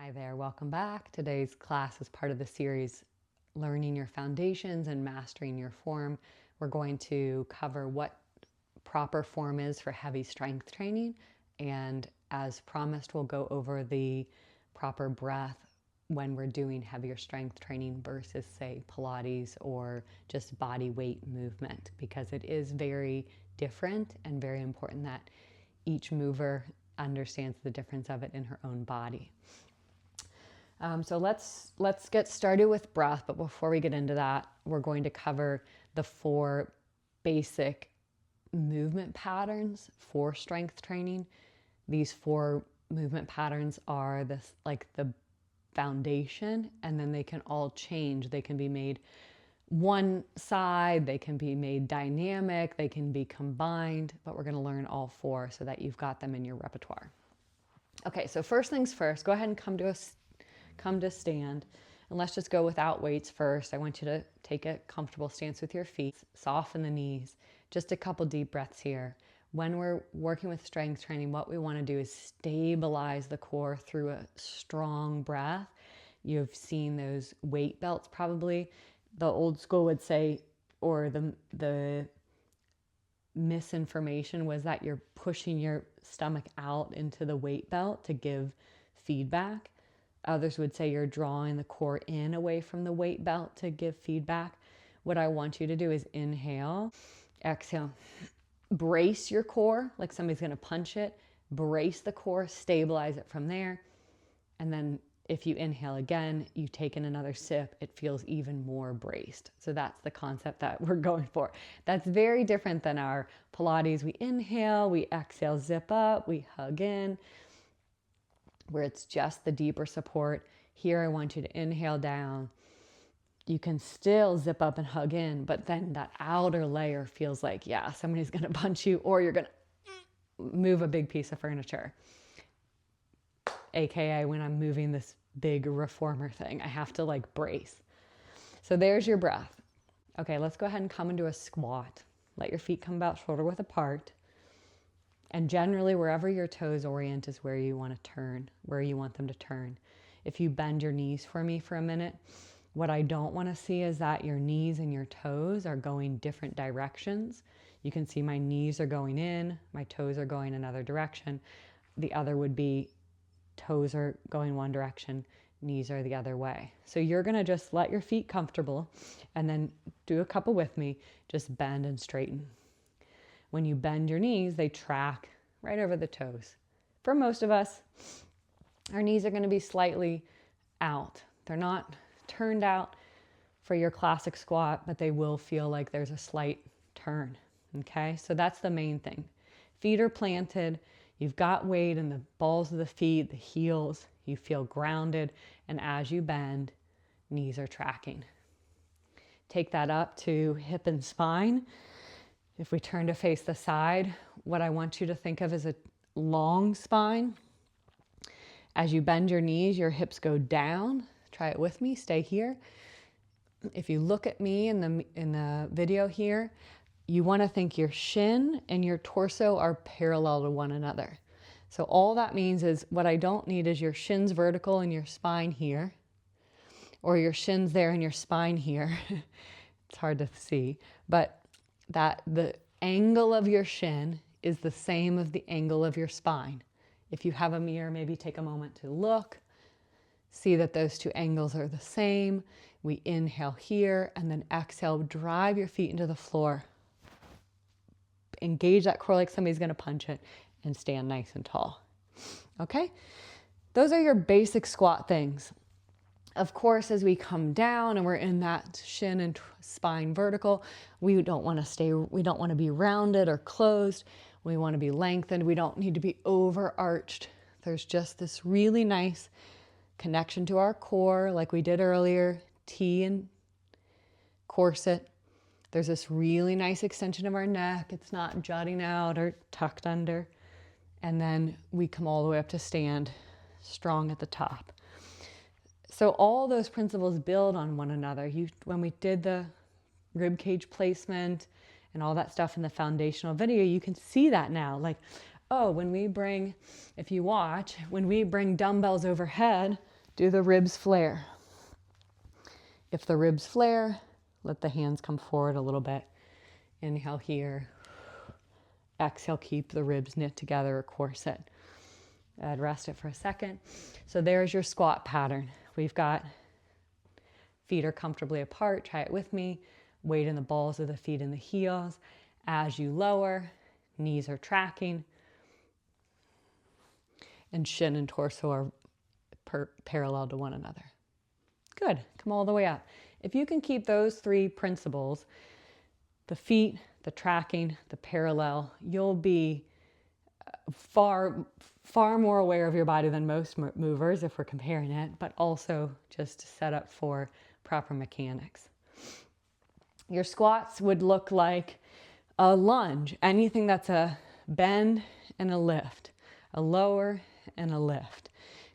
Hi there, welcome back. Today's class is part of the series Learning Your Foundations and Mastering Your Form. We're going to cover what proper form is for heavy strength training, and as promised, we'll go over the proper breath when we're doing heavier strength training versus, say, Pilates or just body weight movement, because it is very different and very important that each mover understands the difference of it in her own body. So let's get started with breath, but before we get into that, we're going to cover the 4 basic movement patterns for strength training. These 4 movement patterns are the foundation, and then they can all change. They can be made one side, they can be made dynamic, they can be combined, but we're going to learn all 4 so that you've got them in your repertoire. Okay, so first things first, go ahead and come to stand, and let's just go without weights first. I want you to take a comfortable stance with your feet, soften the knees, just a couple deep breaths here. When we're working with strength training, what we want to do is stabilize the core through a strong breath. You've seen those weight belts probably. The old school would say, or the misinformation was that you're pushing your stomach out into the weight belt to give feedback. Others would say you're drawing the core in away from the weight belt to give feedback. What I want you to do is inhale, exhale, brace your core like somebody's going to punch it, brace the core, stabilize it from there. And then if you inhale again, you take in another sip, it feels even more braced. So that's the concept that we're going for. That's very different than our Pilates. We inhale, we exhale, zip up, we hug in, where it's just the deeper support. Here, I want you to inhale down. You can still zip up and hug in, but then that outer layer feels like, yeah, somebody's going to punch you, or you're going to move a big piece of furniture. AKA when I'm moving this big reformer thing, I have to brace. So there's your breath. Okay, let's go ahead and come into a squat. Let your feet come about shoulder width apart. And generally, wherever your toes orient is where you want to turn, where you want them to turn. If you bend your knees for me for a minute, what I don't want to see is that your knees and your toes are going different directions. You can see my knees are going in, my toes are going another direction. The other would be toes are going one direction, knees are the other way. So you're going to just let your feet comfortable and then do a couple with me. Just bend and straighten. When you bend your knees, they track right over the toes. For most of us, our knees are going to be slightly out. They're not turned out for your classic squat, but they will feel like there's a slight turn. Okay, so that's the main thing. Feet are planted. You've got weight in the balls of the feet, the heels. You feel grounded. And as you bend, knees are tracking. Take that up to hip and spine. If we turn to face the side, what I want you to think of is a long spine. As you bend your knees, your hips go down. Try it with me, stay here. If you look at me in the video here, you want to think your shin and your torso are parallel to one another. So all that means is what I don't need is your shins vertical and your spine here, or your shins there and your spine here. It's hard to see, but that the angle of your shin is the same as the angle of your spine. If you have a mirror, maybe take a moment to look, see that those 2 angles are the same. We inhale here and then exhale, drive your feet into the floor. Engage that core like somebody's going to punch it and stand nice and tall. Okay? Those are your basic squat things. Of course, as we come down and we're in that shin and spine vertical, we don't want to be rounded or closed. We want to be lengthened. We don't need to be overarched. There's just this really nice connection to our core, like we did earlier, T and corset. There's this really nice extension of our neck. It's not jutting out or tucked under. And then we come all the way up to stand, strong at the top. So all those principles build on one another. When we did the rib cage placement and all that stuff in the foundational video, you can see that now. If you watch, when we bring dumbbells overhead, Do the ribs flare? If the ribs flare, let the hands come forward a little bit. Inhale here. Exhale, keep the ribs knit together or corset. I'd rest it for a second. So there's your squat pattern. We've got feet are comfortably apart. Try it with me. Weight in the balls of the feet and the heels. As you lower, knees are tracking. And shin and torso are parallel to one another. Good. Come all the way up. If you can keep those three principles, the feet, the tracking, the parallel, you'll be far more aware of your body than most movers if we're comparing it, but also just set up for proper mechanics. Your squats would look like a lunge, anything that's a bend and a lift, a lower and a lift.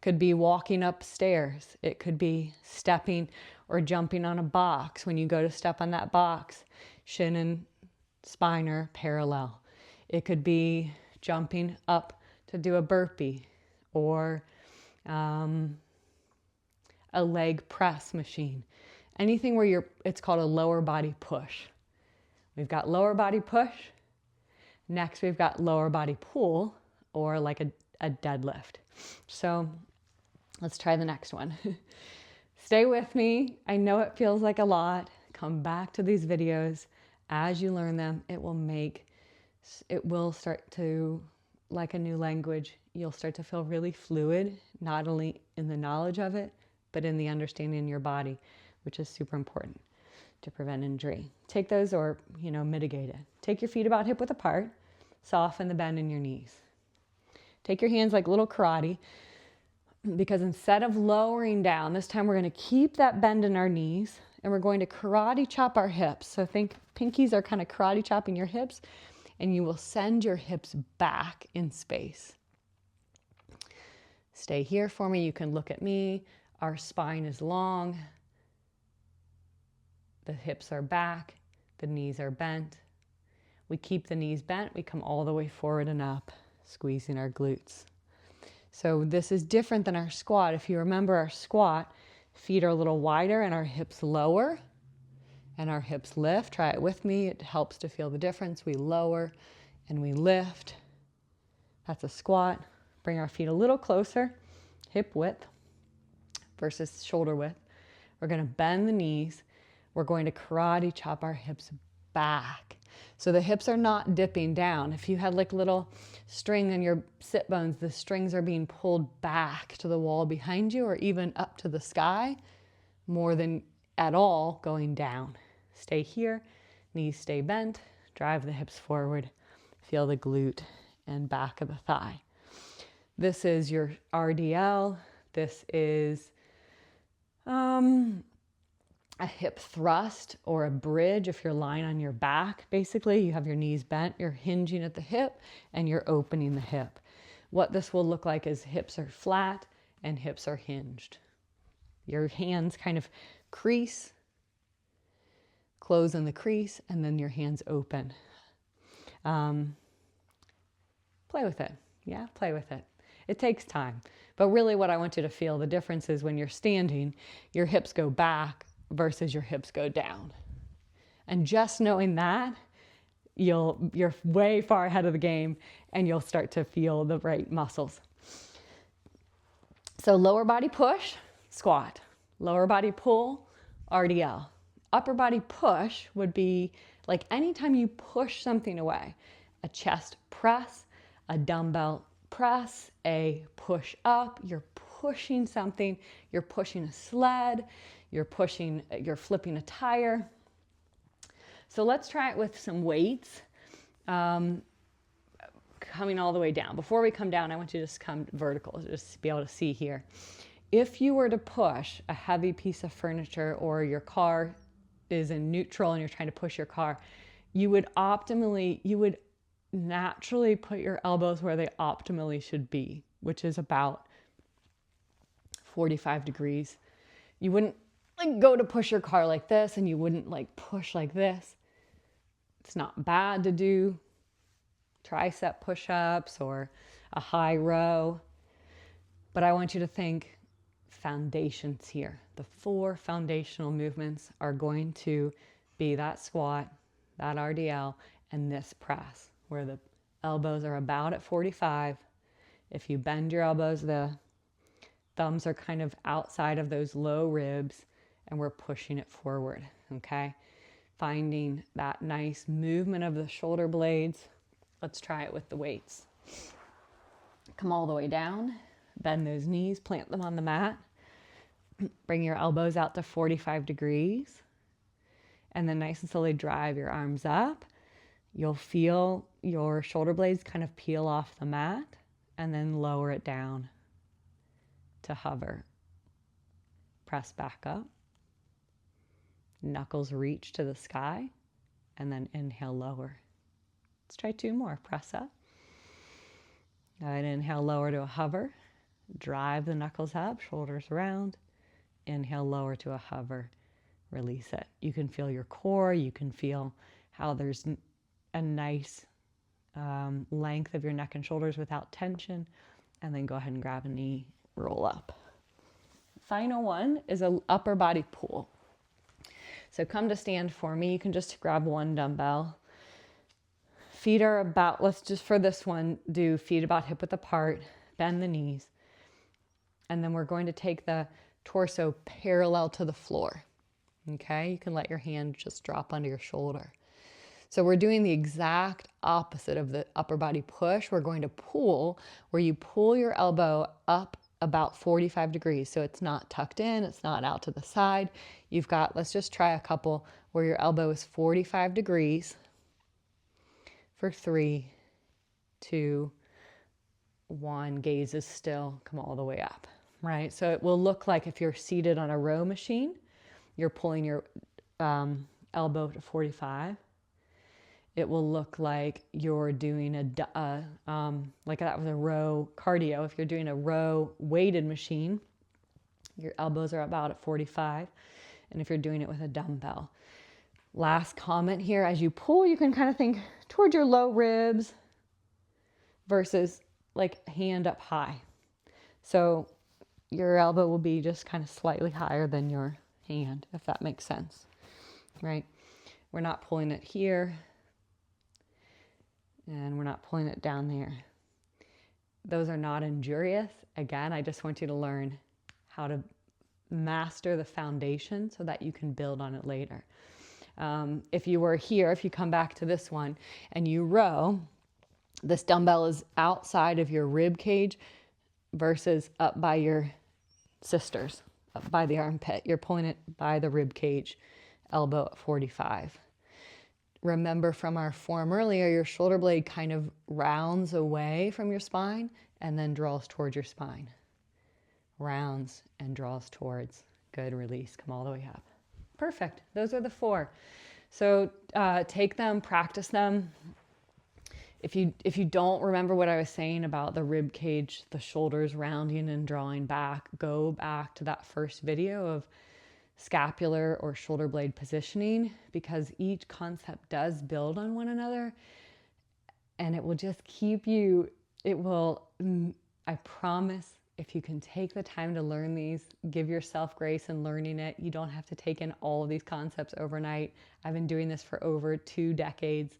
Could be walking upstairs. It could be stepping or jumping on a box. When you go to step on that box, shin and spine are parallel. It could be jumping up to do a burpee or a leg press machine. Anything where it's called a lower body push. We've got lower body push. Next, we've got lower body pull or like a deadlift. So let's try the next one. Stay with me. I know it feels like a lot. Come back to these videos. As you learn them, it will start to, like a new language, you'll start to feel really fluid, not only in the knowledge of it, but in the understanding in your body, which is super important to prevent injury. Take those or, mitigate it. Take your feet about hip width apart. Soften the bend in your knees. Take your hands like little karate, because instead of lowering down, this time we're going to keep that bend in our knees and we're going to karate chop our hips. So think pinkies are kind of karate chopping your hips, and you will send your hips back in space. Stay here for me. You can look at me. Our spine is long. The hips are back. The knees are bent. We keep the knees bent. We come all the way forward and up, squeezing our glutes. So this is different than our squat. If you remember our squat, feet are a little wider and our hips lower and our hips lift. Try it with me. It helps to feel the difference. We lower and we lift. That's a squat. Bring our feet a little closer, hip width versus shoulder width. We're going to bend the knees. We're going to karate chop our hips back. So the hips are not dipping down. If you had like little string on your sit bones, the strings are being pulled back to the wall behind you or even up to the sky more than at all going down. Stay here, knees stay bent, drive the hips forward, feel the glute and back of the thigh. This is your RDL. This is a hip thrust or a bridge if you're lying on your back. Basically, you have your knees bent, you're hinging at the hip, and you're opening the hip. What this will look like is hips are flat and hips are hinged. Your hands kind of crease, close in the crease, and then your hands open. Play with it. Yeah, play with it. It takes time. But really what I want you to feel, the difference is when you're standing, your hips go back versus your hips go down. And just knowing that, you're way far ahead of the game and you'll start to feel the right muscles. So lower body push, squat. Lower body pull, RDL. Upper body push would be like anytime you push something away. A chest press, a dumbbell press, a push up, you're pushing something, you're pushing a sled, you're flipping a tire. So let's try it with some weights, coming all the way down. Before we come down, I want you to just come vertical, just to be able to see here. If you were to push a heavy piece of furniture or your car is in neutral and you're trying to push your car, you would naturally put your elbows where they optimally should be, which is about 45 degrees. You wouldn't go to push your car like this, and you wouldn't push like this. It's not bad to do tricep push-ups or a high row, but I want you to think foundations here. The 4 foundational movements are going to be that squat, that RDL, and this press, where the elbows are about at 45. If you bend your elbows, the thumbs are kind of outside of those low ribs, and we're pushing it forward, okay? Finding that nice movement of the shoulder blades. Let's try it with the weights. Come all the way down, bend those knees, plant them on the mat. Bring your elbows out to 45 degrees, and then nice and slowly drive your arms up. You'll feel your shoulder blades kind of peel off the mat, and then lower it down to hover. Press back up. Knuckles reach to the sky, and then inhale, lower. Let's try 2 more. Press up. And inhale, lower to a hover. Drive the knuckles up, shoulders around. Inhale, lower to a hover. Release it. You can feel your core. You can feel how there's a nice length of your neck and shoulders without tension. And then go ahead and grab a knee, roll up. Final one is an upper body pull. So come to stand for me. You can just grab 1 dumbbell. Feet are about, let's just for this one, do feet about hip width apart, bend the knees. And then we're going to take the torso parallel to the floor. Okay, you can let your hand just drop under your shoulder. So we're doing the exact opposite of the upper body push. We're going to pull, where you pull your elbow up about 45 degrees. So it's not tucked in, it's not out to the side. You've got, let's just try a couple where your elbow is 45 degrees for 3, 2, 1. Gaze is still, come all the way up, right? So it will look like if you're seated on a row machine, you're pulling your elbow to 45. It will look like you're doing like that was a row cardio. If you're doing a row weighted machine, your elbows are about at 45. And if you're doing it with a dumbbell. Last comment here, as you pull, you can kind of think towards your low ribs versus like hand up high. So your elbow will be just kind of slightly higher than your hand, if that makes sense, right? We're not pulling it here, and we're not pulling it down there. Those are not injurious. Again, I just want you to learn how to master the foundation so that you can build on it later. If you were here, if you come back to this one and you row, this dumbbell is outside of your rib cage versus up by your sisters, up by the armpit. You're pulling it by the rib cage, elbow at 45. Remember from our form earlier, your shoulder blade kind of rounds away from your spine and then draws towards your spine. Rounds and draws towards. Good, release, come all the way up. Perfect, those are the 4. So take them, practice them. If you don't remember what I was saying about the rib cage, the shoulders rounding and drawing back, go back to that first video of scapular or shoulder blade positioning, because each concept does build on one another, and it will just keep you, it will, I promise, if you can take the time to learn these, give yourself grace in learning it. You don't have to take in all of these concepts overnight. I've been doing this for over 2 decades.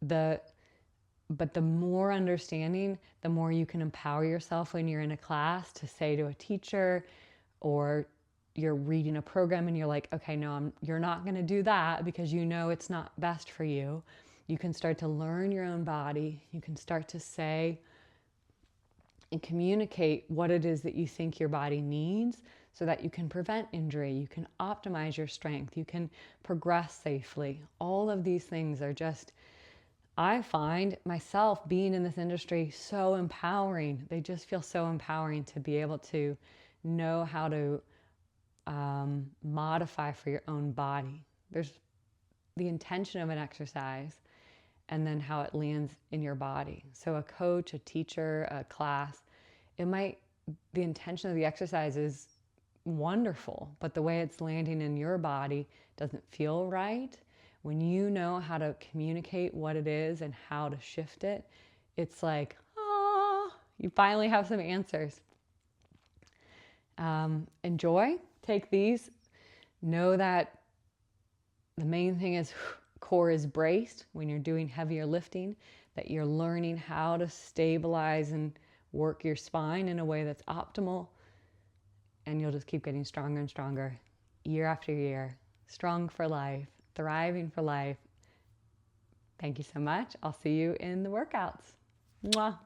But the more understanding, the more you can empower yourself when you're in a class to say to a teacher, or you're reading a program and you're like, okay, no, you're not going to do that because you know it's not best for you. You can start to learn your own body. You can start to say and communicate what it is that you think your body needs so that you can prevent injury. You can optimize your strength. You can progress safely. All of these things are just, I find myself being in this industry so empowering. They just feel so empowering to be able to know how to modify for your own body. There's the intention of an exercise and then how it lands in your body. So a coach, a teacher, a class, the intention of the exercise is wonderful, but the way it's landing in your body doesn't feel right. When you know how to communicate what it is and how to shift it, it's like, you finally have some answers. Enjoy, take these. Know that the main thing is core is braced when you're doing heavier lifting, that you're learning how to stabilize and work your spine in a way that's optimal. And you'll just keep getting stronger and stronger year after year. Strong for life, thriving for life. Thank you so much. I'll see you in the workouts. Mwah.